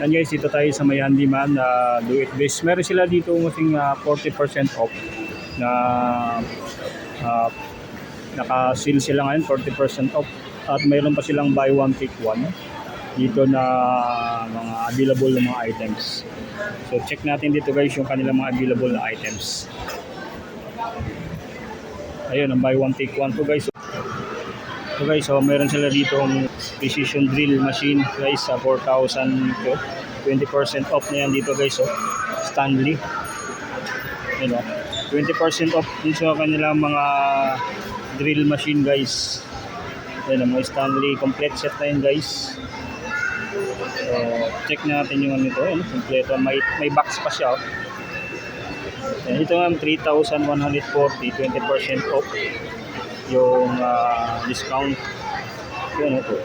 Yan guys, dito tayo sa may handyman na do it best. Meron sila dito ngasing 40% off na naka-seal sila ngayon, 40% off. At mayroon pa silang buy one take one dito na mga available na mga items. So check natin dito guys yung kanilang mga available na items. Ayun, ang buy one take one to guys. So guys, so meron sila dito ang precision drill machine guys sa 4,000 to 20% off na yan dito guys. So Stanley, you know, 20% off dito sa kanilang mga drill machine guys. Ayun, mga Stanley complete set na yun guys. So check natin yung ano ito, kompleto, may box pa siya. Yan, ito nga 3,140, 20% off yung discount. Yan ito.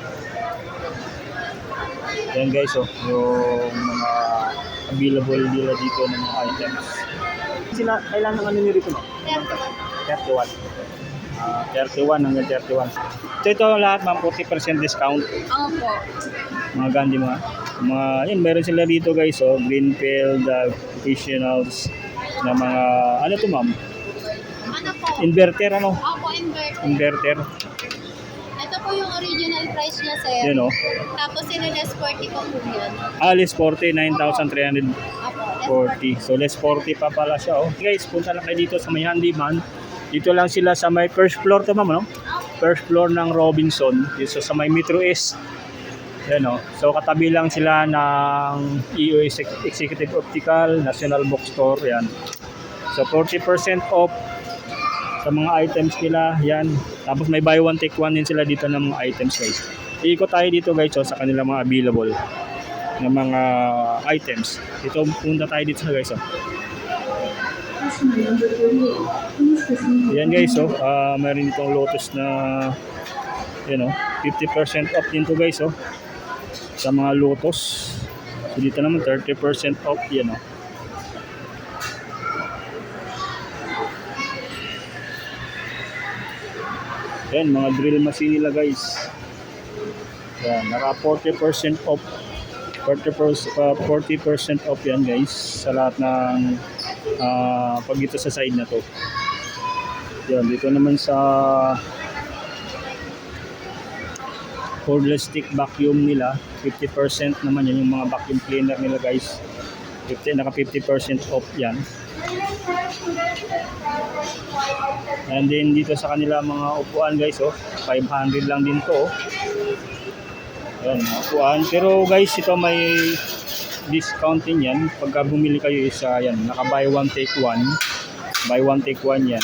Yan guys, oh, yung mga available nila dito ng mga items. Sila kailangan ano nyo rito? 31. 31 hanggang 31. So ito lahat mga 40% discount. Opo. Mga gandi mga yun, meron sila dito guys, oh, Greenfield professionals na mga ano to ma'am? Ano po? Inverter ano? Opo, inverter. Inverter. Ito po yung original price niya, sir. Yun oh. Tapos less 40 po po yun. Less 40, 9,340. Opo, less 40. So less 40 pa pala siya oh. Guys, punta lang kayo dito sa may handyman. Dito lang sila sa may first floor to ma'am, no? First floor ng Robinson, dito sa may Metro East. Yan o. So katabi lang sila ng EOS Executive Optical, National Bookstore, yan. So 40% off sa mga items nila, yan. Tapos may buy one take one din sila dito ng mga items guys. Iikot tayo dito guys, so, sa kanilang mga available na mga items. Dito punta tayo dito guys. Oh. Yan guys, so meron itong Lotus na you know, 50% off din to guys, oh, sa mga Lotus. So dito naman 30% off yan, oh. Yan, mga drill machine nila guys. Yan, naka 40% off. 40% off yan guys sa lahat ng pag dito sa side na to. Yan, dito naman sa cordless stick vacuum nila, 50% naman yan yung mga vacuum cleaner nila guys. Naka 50% off yan. And then dito sa kanila mga upuan guys, oh, 500 lang din to, oh. Yan, upuan. Pero guys, ito may discount din yan. Pagka bumili kayo is yan, naka buy one take one. Buy one take one yan.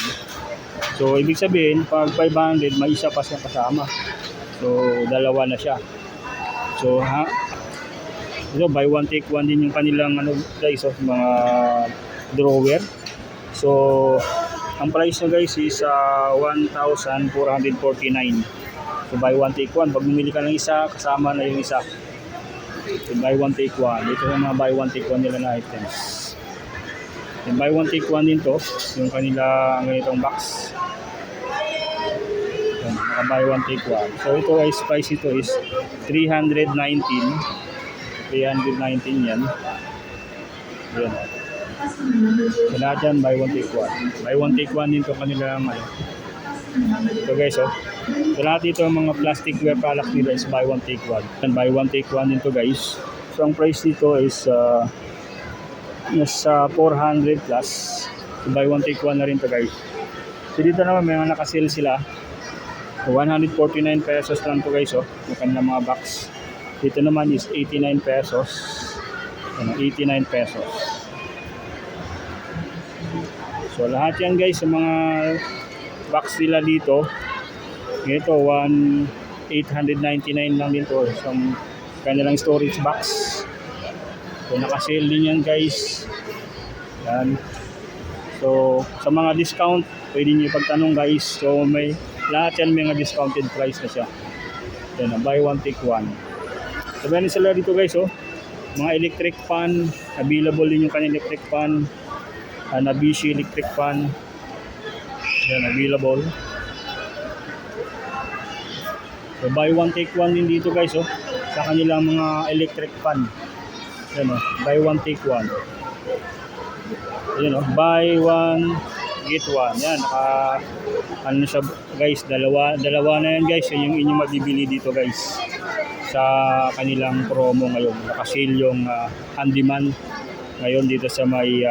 So ibig sabihin, pag 500 may isa pa siya kasama. So dalawa na siya. So ito buy one take one din yung kanilang ano guys, of mga drawer. So ang price na guys is 1,449. So buy one take one, pag bumili ka ng isa kasama na yung isa. So buy one take one, dito yung mga buy one take one nila na items. Yung buy one take one din to, yung kanila ganitong box. Yan, mga buy one take one. So ito guys, price ito is 319 yan. Yan. So lahat yan, buy one take one. Buy one take one din to kanila ano. So guys, oh. So lahat dito mga plastic wear products nila is buy one take one. And buy one take one din to guys. So ang price dito is nasa 400 plus. So buy one take one na rin to guys. So dito naman may mga naka-sale sila. So 149 pesos lang to guys, oh. Yung kanilang mga box. Dito naman is 89 pesos. 89 pesos. So lahat yan guys sa mga box nila dito. Ito 899 lang din to, isang kanilang storage box. So naka-sale din yan guys. Yan. So sa mga discount pwede niyo pagtanong guys. So may lahat yan may mga discounted price na siya. Yan, buy one take one. So meron sila dito guys, oh. Mga electric fan, available din yung kanilang electric fan. Nabishi electric fan. Yan, available. So buy one take one din dito guys, oh, sa kanilang mga electric fan. Yan o, buy one take one. Yan o, buy one get one. Yan, ano siya guys, dalawa na yan guys. Yan yung inyong mabibili dito guys sa kanilang promo ngayon. Naka-sale yung handyman ngayon dito sa may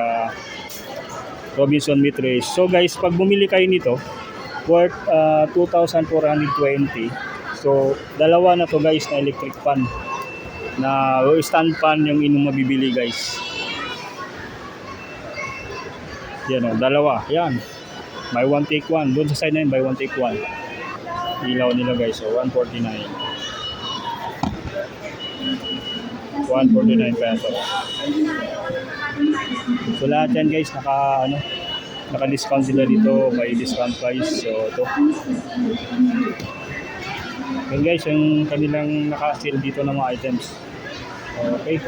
Robinson Meat Race. So guys, pag bumili kayo nito, worth 2,420. So, dalawa na to guys na electric fan. Na stand fan yung inyong mabibili guys. Yan o, dalawa. Yan. Buy one take one. Doon sa side na yun, buy one take one. Ilaw nila guys. So, 149. 149 pesos. So, lahat yan guys, naka-discount sila dito. May discount price. So, ito. Yan guys, yung kanilang naka-sale dito ng mga items. Okay.